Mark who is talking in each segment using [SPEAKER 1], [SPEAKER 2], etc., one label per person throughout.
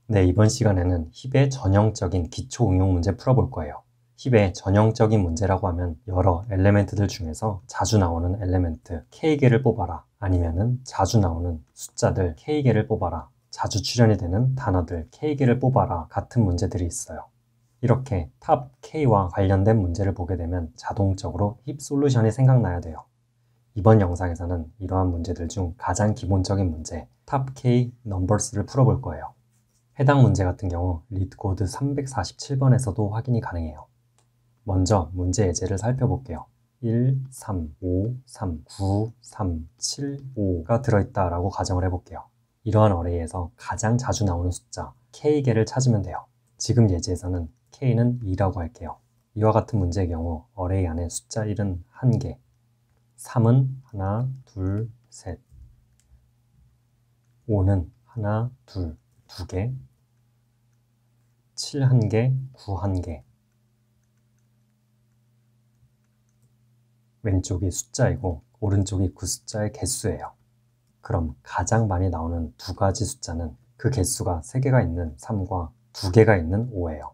[SPEAKER 1] 네, 이번 시간에는 힙의 전형적인 기초 응용 문제 풀어볼 거예요. 힙의 전형적인 문제라고 하면 여러 엘레멘트들 중에서 자주 나오는 엘레멘트 K개를 뽑아라, 아니면은 자주 나오는 숫자들 K개를 뽑아라, 자주 출현이 되는 단어들 K개를 뽑아라 같은 문제들이 있어요. 이렇게 탑 K와 관련된 문제를 보게 되면 자동적으로 힙 솔루션이 생각나야 돼요. 이번 영상에서는 이러한 문제들 중 가장 기본적인 문제 탑 K 넘버스를 풀어볼 거예요. 해당 문제 같은 경우 리드코드 347번에서도 확인이 가능해요. 먼저 문제 예제를 살펴볼게요. 1, 3, 5, 3, 9, 3, 7, 5가 들어있다라고 가정을 해볼게요. 이러한 어레이에서 가장 자주 나오는 숫자 K개를 찾으면 돼요. 지금 예제에서는 K는 2라고 할게요. 이와 같은 문제의 경우 어레이 안에 숫자 1은 1개, 3은 하나, 둘, 셋, 5는 하나, 둘, 2개, 7 1개, 9 1개. 왼쪽이 숫자이고 오른쪽이 그 숫자의 개수예요. 그럼 가장 많이 나오는 두 가지 숫자는 그 개수가 3개가 있는 3과 2개가 있는 5예요.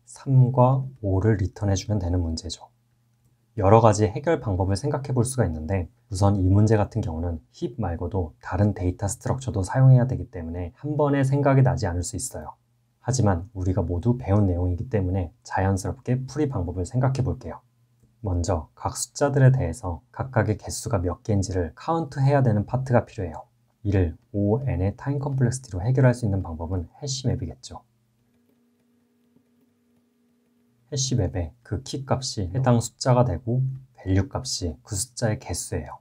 [SPEAKER 1] 3과 5를 리턴해주면 되는 문제죠. 여러 가지 해결 방법을 생각해 볼 수가 있는데 우선 이 문제 같은 경우는 힙 말고도 다른 데이터 스트럭처도 사용해야 되기 때문에 한 번에 생각이 나지 않을 수 있어요. 하지만 우리가 모두 배운 내용이기 때문에 자연스럽게 풀이 방법을 생각해 볼게요. 먼저 각 숫자들에 대해서 각각의 개수가 몇 개인지를 카운트해야 되는 파트가 필요해요. 이를 ON의 타임 컴플렉시티로 해결할 수 있는 방법은 해시맵이겠죠. 해시맵의 그 키 값이 해당 숫자가 되고 밸류 값이 그 숫자의 개수예요.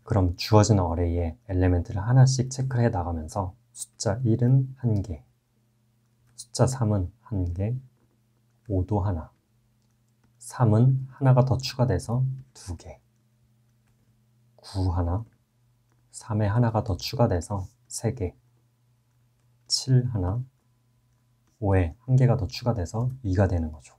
[SPEAKER 1] 그럼 주어진 어레이에 엘레멘트를 하나씩 체크를 해 나가면서 숫자 1은 1개, 숫자 3은 1개, 5도 하나, 3은 하나가 더 추가돼서 2개, 9 하나, 3에 하나가 더 추가돼서 3개, 7 하나, 5에 1개가 더 추가돼서 2가 되는 거죠.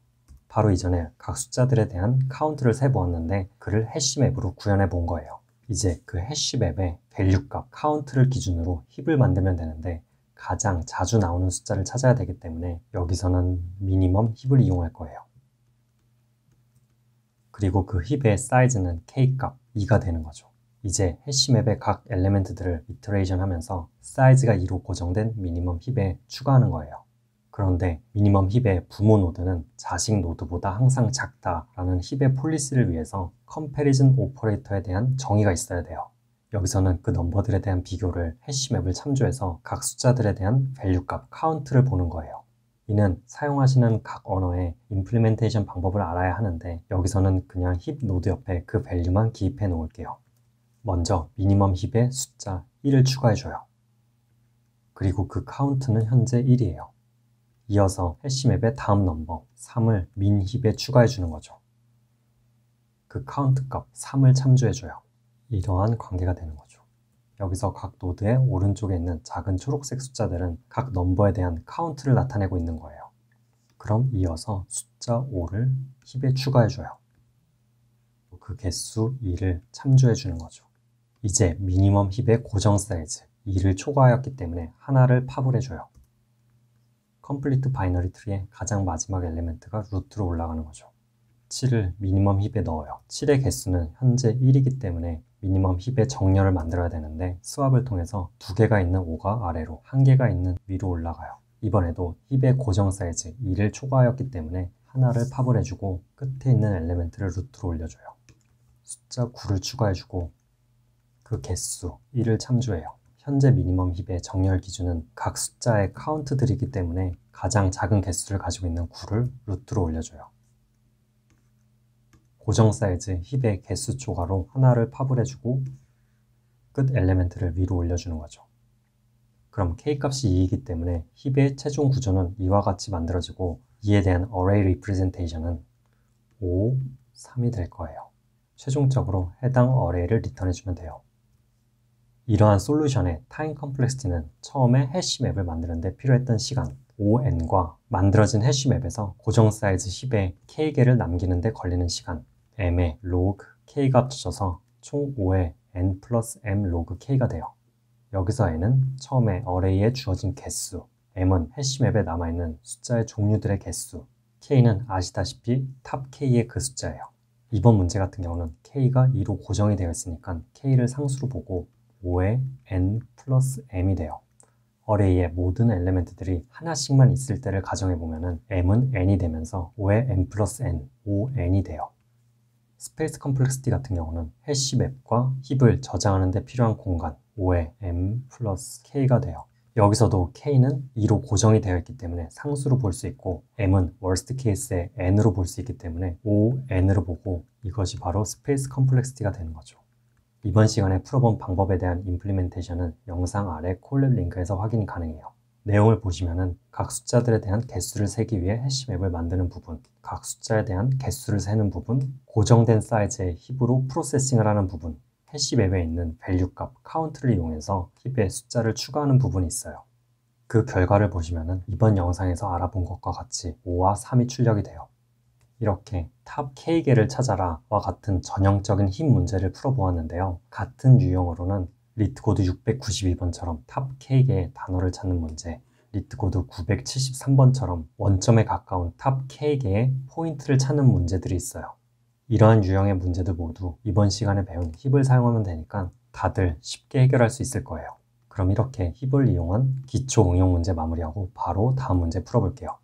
[SPEAKER 1] 바로 이전에 각 숫자들에 대한 카운트를 세보았는데 그를 해시맵으로 구현해 본 거예요. 이제 그 해시맵의 밸류 값, 카운트를 기준으로 힙을 만들면 되는데 가장 자주 나오는 숫자를 찾아야 되기 때문에 여기서는 미니멈 힙을 이용할 거예요. 그리고 그 힙의 사이즈는 K값 2가 되는 거죠. 이제 해시맵의 각 엘레멘트들을 이터레이션 하면서 사이즈가 2로 고정된 미니멈 힙에 추가하는 거예요. 그런데 미니멈 힙의 부모 노드는 자식 노드보다 항상 작다라는 힙의 폴리시를 위해서 컴패리즌 오퍼레이터에 대한 정의가 있어야 돼요. 여기서는 그 넘버들에 대한 비교를 해시맵을 참조해서 각 숫자들에 대한 밸류 값, 카운트를 보는 거예요. 이는 사용하시는 각 언어의 임플리멘테이션 방법을 알아야 하는데 여기서는 그냥 힙 노드 옆에 그 밸류만 기입해 놓을게요. 먼저 미니멈 힙에 숫자 1을 추가해줘요. 그리고 그 카운트는 현재 1이에요. 이어서 해시맵의 다음 넘버 3을 민 힙에 추가해주는 거죠. 그 카운트 값 3을 참조해줘요. 이러한 관계가 되는 거죠. 여기서 각 노드의 오른쪽에 있는 작은 초록색 숫자들은 각 넘버에 대한 카운트를 나타내고 있는 거예요. 그럼 이어서 숫자 5를 힙에 추가해줘요. 그 개수 2를 참조해주는 거죠. 이제 미니멈 힙의 고정 사이즈 2를 초과하였기 때문에 하나를 팝을해줘요. 컴플리트 바이너리 트리의 가장 마지막 엘레멘트가 루트로 올라가는 거죠. 7을 미니멈 힙에 넣어요. 7의 개수는 현재 1이기 때문에 미니멈 힙의 정렬을 만들어야 되는데 스왑을 통해서 2개가 있는 5가 아래로 1개가 있는 위로 올라가요. 이번에도 힙의 고정 사이즈 2를 초과하였기 때문에 하나를 팝을 해주고 끝에 있는 엘레멘트를 루트로 올려줘요. 숫자 9를 추가해주고 그 개수 1을 참조해요. 현재 미니멈 힙의 정렬 기준은 각 숫자의 카운트들이기 때문에 가장 작은 개수를 가지고 있는 9를 루트로 올려줘요. 고정 사이즈 힙의 개수 초과로 하나를 팝을 해주고 끝 엘레멘트를 위로 올려주는 거죠. 그럼 K값이 2이기 때문에 힙의 최종 구조는 이와 같이 만들어지고 이에 대한 어레이 리프레젠테이션은 5, 3이 될 거예요. 최종적으로 해당 어레이를 리턴해주면 돼요. 이러한 솔루션의 타임 컴플렉시티는 처음에 해시맵을 만드는 데 필요했던 시간 ON과 만들어진 해시맵에서 고정 사이즈 힙에 K개를 남기는 데 걸리는 시간 M의 log K가 합쳐져서 총 5의 N 플러스 M log K가 돼요. 여기서 N은 처음에 어레이에 주어진 개수, m은 해시맵에 남아있는 숫자의 종류들의 개수, k는 아시다시피 탑 k의 그 숫자예요. 이번 문제 같은 경우는 k가 2로 고정이 되어 있으니까 k를 상수로 보고 5의 n 플러스 m이 돼요. 어레이의 모든 엘리멘트들이 하나씩만 있을 때를 가정해보면 m은 n이 되면서 5의 n 플러스 n, 5n이 돼요. 스페이스 컴플렉시티 같은 경우는 해시맵과 힙을 저장하는 데 필요한 공간 5의 m 플러스 k가 돼요. 여기서도 k는 2로 고정이 되어 있기 때문에 상수로 볼 수 있고 m은 월스트 케이스의 n으로 볼 수 있기 때문에 5n으로 보고 이것이 바로 스페이스 컴플렉시티가 되는 거죠. 이번 시간에 풀어본 방법에 대한 임플리멘테이션은 영상 아래 콜랩 링크에서 확인이 가능해요. 내용을 보시면은 각 숫자들에 대한 개수를 세기 위해 해시맵을 만드는 부분, 각 숫자에 대한 개수를 세는 부분, 고정된 사이즈의 힙으로 프로세싱을 하는 부분, 해시맵에 있는 밸류 값, 카운트를 이용해서 힙에 숫자를 추가하는 부분이 있어요. 그 결과를 보시면은 이번 영상에서 알아본 것과 같이 5와 3이 출력이 돼요. 이렇게 탑 K개를 찾아라와 같은 전형적인 힙 문제를 풀어보았는데요. 같은 유형으로는 리트코드 692번처럼 탑 K개의 단어를 찾는 문제, 리트코드 973번처럼 원점에 가까운 탑 K개의 포인트를 찾는 문제들이 있어요. 이러한 유형의 문제들 모두 이번 시간에 배운 힙을 사용하면 되니까 다들 쉽게 해결할 수 있을 거예요. 그럼 이렇게 힙을 이용한 기초 응용 문제 마무리하고 바로 다음 문제 풀어볼게요.